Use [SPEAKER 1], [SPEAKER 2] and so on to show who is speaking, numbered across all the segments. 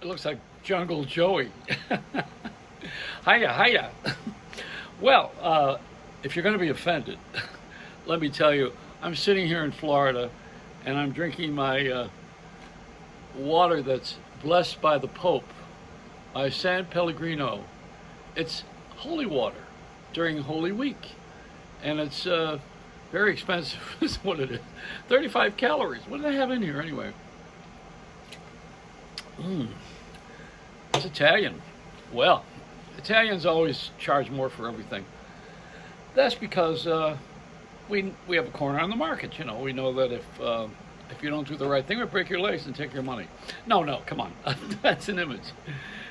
[SPEAKER 1] It looks like Jungle Joey. Hiya, hiya. Well, if you're going to be offended, let me tell you, I'm sitting here in Florida and I'm drinking my water that's blessed by the Pope, by San Pellegrino. It's holy water during Holy Week. And it's very expensive, is what it is. 35 calories. What do they have in here anyway? Mmm, it's Italian. Well, Italians always charge more for everything. That's because we have a corner on the market. You know, we know that if you don't do the right thing, we break your legs and take your money. No, no, come on, that's an image.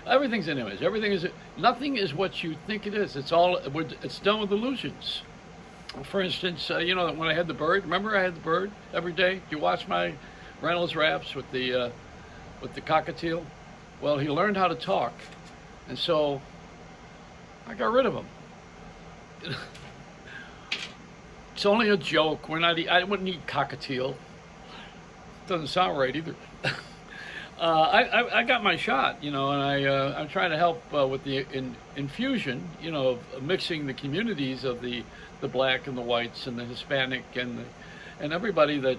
[SPEAKER 1] Everything's an image. Everything is nothing is what you think it is. It's done with illusions. For instance, you know when I had the bird. Remember I had the bird every day. Did you watch my Reynolds Wraps with the cockatiel? Well, he learned how to talk, and so I got rid of him. It's only a joke. I wouldn't eat cockatiel. Doesn't sound right either. I got my shot, you know, and I'm trying to help with the infusion, you know, of mixing the communities of the black and the whites and the Hispanic and everybody that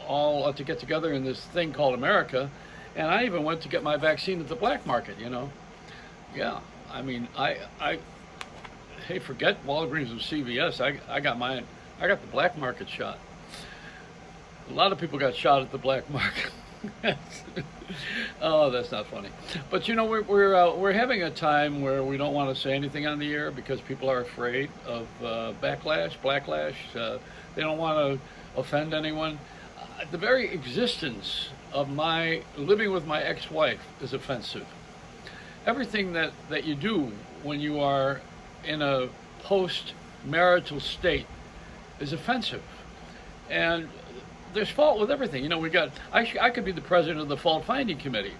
[SPEAKER 1] all ought to get together in this thing called America. And I even went to get my vaccine at the black market, you know. Yeah, I mean, hey, forget Walgreens and CVS. I got mine. I got the black market shot. A lot of people got shot at the black market. Oh, that's not funny. But you know, we're having a time where we don't want to say anything on the air because people are afraid of backlash. They don't want to offend anyone. The very existence of my living with my ex-wife is offensive. Everything that you do when you are in a post-marital state is offensive. And there's fault with everything. You know, I could be the president of the fault finding committee,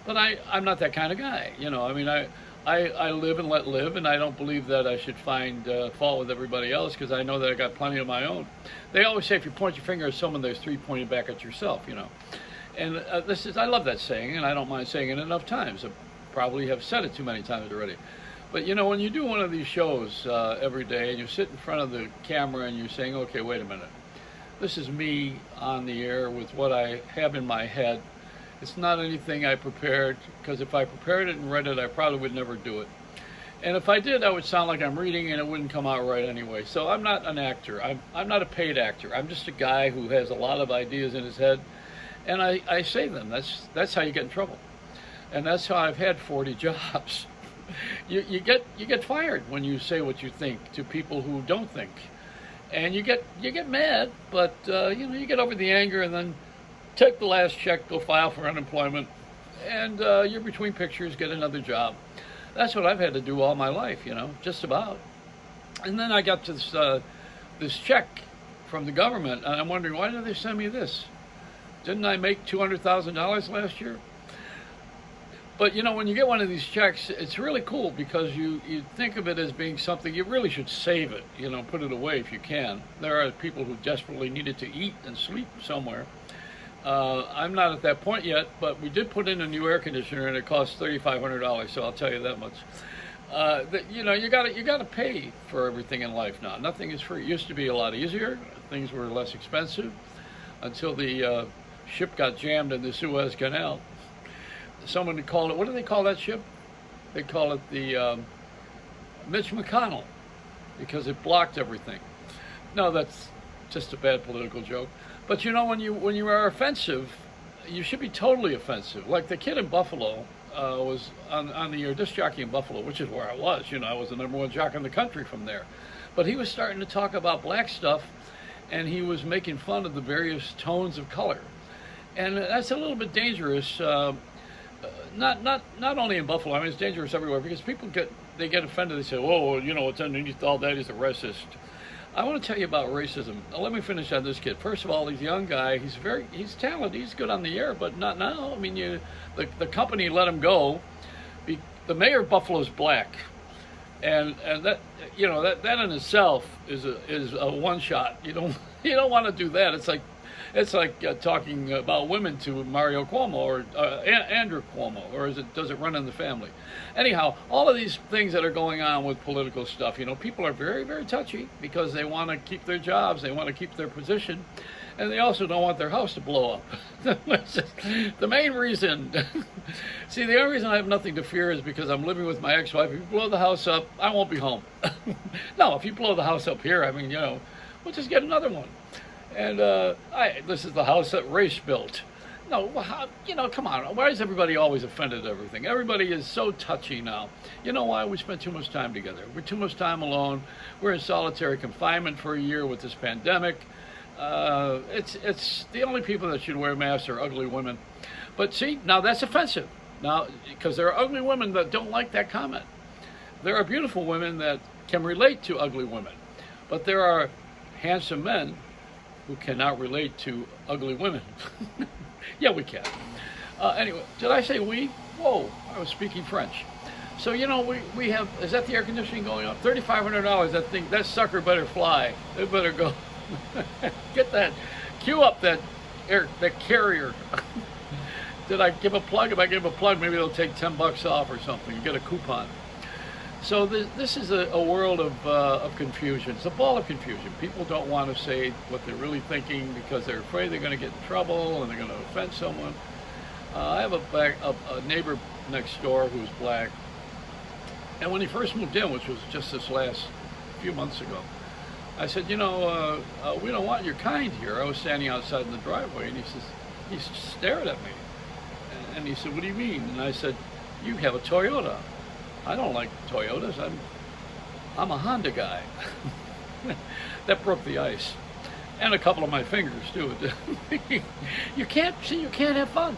[SPEAKER 1] but I'm not that kind of guy. You know, I mean, I live and let live, and I don't believe that I should find fault with everybody else because I know that I got plenty of my own. They always say if you point your finger at someone, there's three pointing back at yourself. You know, and I love that saying, and I don't mind saying it enough times. I probably have said it too many times already. But you know, when you do one of these shows every day, and you sit in front of the camera and you're saying, okay, wait a minute. This is me on the air with what I have in my head. It's not anything I prepared, because if I prepared it and read it, I probably would never do it. And if I did, I would sound like I'm reading and it wouldn't come out right anyway. So I'm not an actor. I'm not a paid actor. I'm just a guy who has a lot of ideas in his head, and I say them. That's how you get in trouble. And that's how I've had 40 jobs. You get fired when you say what you think to people who don't think. And you get mad, but you know, you get over the anger and then take the last check, go file for unemployment, and you're between pictures, get another job. That's what I've had to do all my life, you know, just about. And then I got this check from the government, and I'm wondering, why did they send me this? Didn't I make $200,000 last year? But you know, when you get one of these checks, it's really cool because you think of it as being something you really should save it, you know, put it away if you can. There are people who desperately needed to eat and sleep somewhere. I'm not at that point yet, but we did put in a new air conditioner and it cost $3,500, so I'll tell you that much. You know, you gotta pay for everything in life now. Nothing is free. It used to be a lot easier. Things were less expensive until the ship got jammed in the Suez Canal. Someone would call it, what do they call that ship? They call it the Mitch McConnell, because it blocked everything. No, that's just a bad political joke. But you know, when you are offensive, you should be totally offensive. Like the kid in Buffalo was on the air disc jockey in Buffalo, which is where I was. You know, I was the number one jock in the country from there. But he was starting to talk about black stuff, and he was making fun of the various tones of color, and that's a little bit dangerous. Not only in Buffalo. I mean, it's dangerous everywhere because people get offended. They say, "Oh, you know, what's underneath all that is a racist." I want to tell you about racism. Now, let me finish on this kid. First of all, he's a young guy. He's talented. He's good on the air, but not now. I mean, the company let him go. The mayor of Buffalo is black, and that, you know, that in itself is a one shot. You don't want to do that. It's like It's like talking about women to Mario Cuomo or Andrew Cuomo, or does it run in the family? Anyhow, all of these things that are going on with political stuff, people are very, very touchy because they want to keep their jobs, they want to keep their position, and they also don't want their house to blow up. The main reason. See, the only reason I have nothing to fear is because I'm living with my ex-wife. If you blow the house up, I won't be home. No, if you blow the house up here, I mean, we'll just get another one. And this is the house that Race built. No, come on. Why is everybody always offended at everything? Everybody is so touchy now. You know why? We spend too much time together. We're too much time alone. We're in solitary confinement for a year with this pandemic. It's the only people that should wear masks are ugly women. But see, now that's offensive. Now, because there are ugly women that don't like that comment. There are beautiful women that can relate to ugly women. But there are handsome men who cannot relate to ugly women. Yeah, we can. Anyway, did I say we? Whoa, I was speaking French. So, we have, is that the air conditioning going up? $3,500, that sucker better fly. It better go. Get that, cue up that carrier. Did I give a plug? If I give a plug, maybe they'll take $10 off or something. You get a coupon. So this is a world of confusion. It's a ball of confusion. People don't want to say what they're really thinking because they're afraid they're going to get in trouble and they're going to offend someone. I have a neighbor next door who's black, and when he first moved in, which was just this last few months ago, I said, we don't want your kind here. I was standing outside in the driveway, and he stared at me, and he said, what do you mean? And I said, you have a Toyota. I don't like Toyotas. I'm a Honda guy. That broke the ice, and a couple of my fingers too. You can't have fun.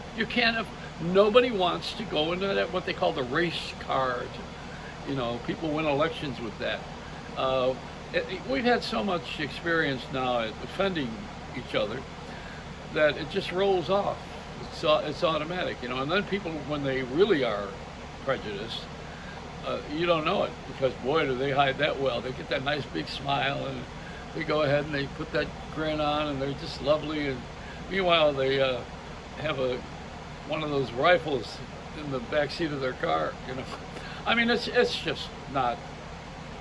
[SPEAKER 1] Nobody wants to go into that what they call the race card. People win elections with that. We've had so much experience now at offending each other that it just rolls off. It's automatic, And then people, when they really are prejudiced, you don't know it because, boy, do they hide that well. They get that nice big smile and they go ahead and they put that grin on and they're just lovely. And meanwhile, they have one of those rifles in the back seat of their car. I mean, it's just not.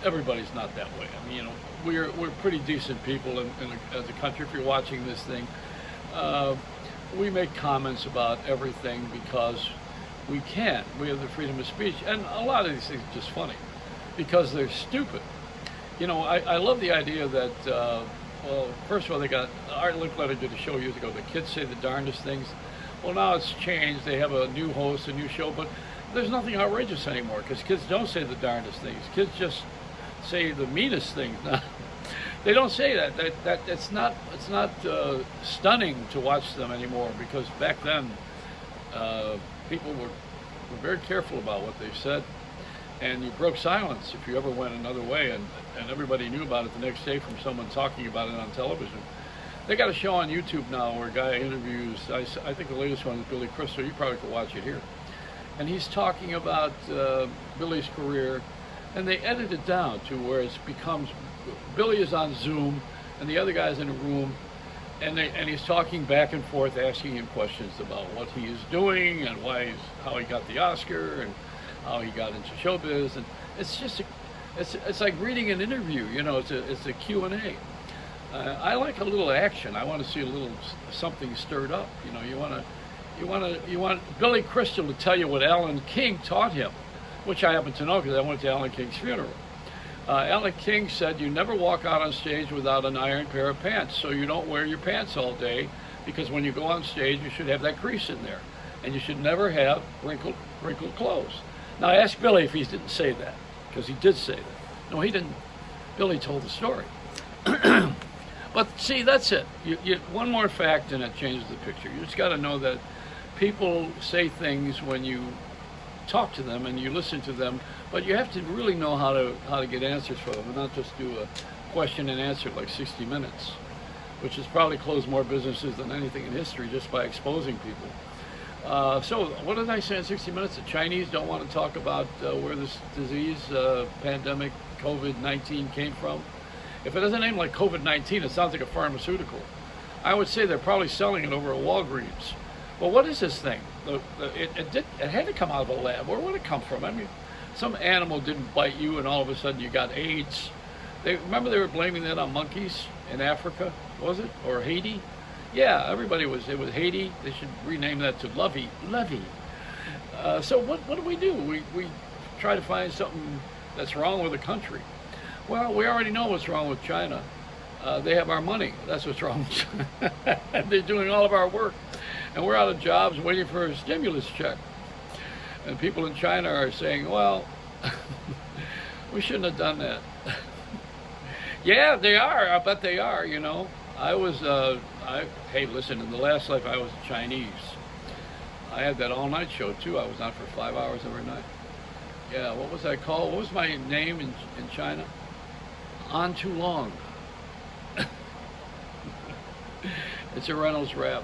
[SPEAKER 1] Everybody's not that way. I mean, we're pretty decent people as a country. If you're watching this thing, we make comments about everything because we can. We have the freedom of speech, and a lot of these things are just funny because they're stupid. I love the idea that, well, first of all, they got, Art Linkletter did a show years ago, the kids say the darndest things. Well, now it's changed. They have a new host, a new show, but there's nothing outrageous anymore because kids don't say the darndest things. Kids just say the meanest things now. They don't say that. That it's not stunning to watch them anymore because back then people were very careful about what they said, and you broke silence if you ever went another way, and everybody knew about it the next day from someone talking about it on television. They got a show on YouTube now where a guy interviews, I think the latest one is Billy Crystal. You probably could watch it here. And he's talking about Billy's career, and they edit it down to where it becomes, Billy is on Zoom, and the other guy's in a room, and he's talking back and forth, asking him questions about what he is doing, and how he got the Oscar, and how he got into showbiz, and it's just, it's like reading an interview, it's a Q&A. I like a little action. I want to see a little something stirred up. You want Billy Crystal to tell you what Alan King taught him, which I happen to know because I went to Alan King's funeral. Alan King said you never walk out on stage without an iron pair of pants, so you don't wear your pants all day, because when you go on stage you should have that crease in there, and you should never have wrinkled clothes. Now ask Billy if he didn't say that, because he did say that. No, he didn't. Billy told the story. But see, that's it. You one more fact and it changes the picture. You just got to know that people say things when you talk to them and you listen to them, but you have to really know how to get answers for them and not just do a question and answer like 60 Minutes, which has probably closed more businesses than anything in history just by exposing people. So what did I say in 60 Minutes? The Chinese don't want to talk about where this disease, pandemic, COVID-19 came from. If it has a name like COVID-19, it sounds like a pharmaceutical. I would say they're probably selling it over at Walgreens. Well, what is this thing? It had to come out of a lab. Where would it come from? I mean, some animal didn't bite you, and all of a sudden you got AIDS. Remember they were blaming that on monkeys in Africa, was it, or Haiti? Yeah, everybody was. It was Haiti. They should rename that to Lovey. So what do? We try to find something that's wrong with the country. Well, we already know what's wrong with China. They have our money. That's what's wrong with China. They're doing all of our work. And we're out of jobs waiting for a stimulus check. And people in China are saying, well, we shouldn't have done that. Yeah, they are. I bet they are, you know. Hey, listen, in the last life I was Chinese. I had that all-night show, too. I was on for 5 hours every night. Yeah, what was I called? What was my name in China? On Too Long. It's a Reynolds Wrap.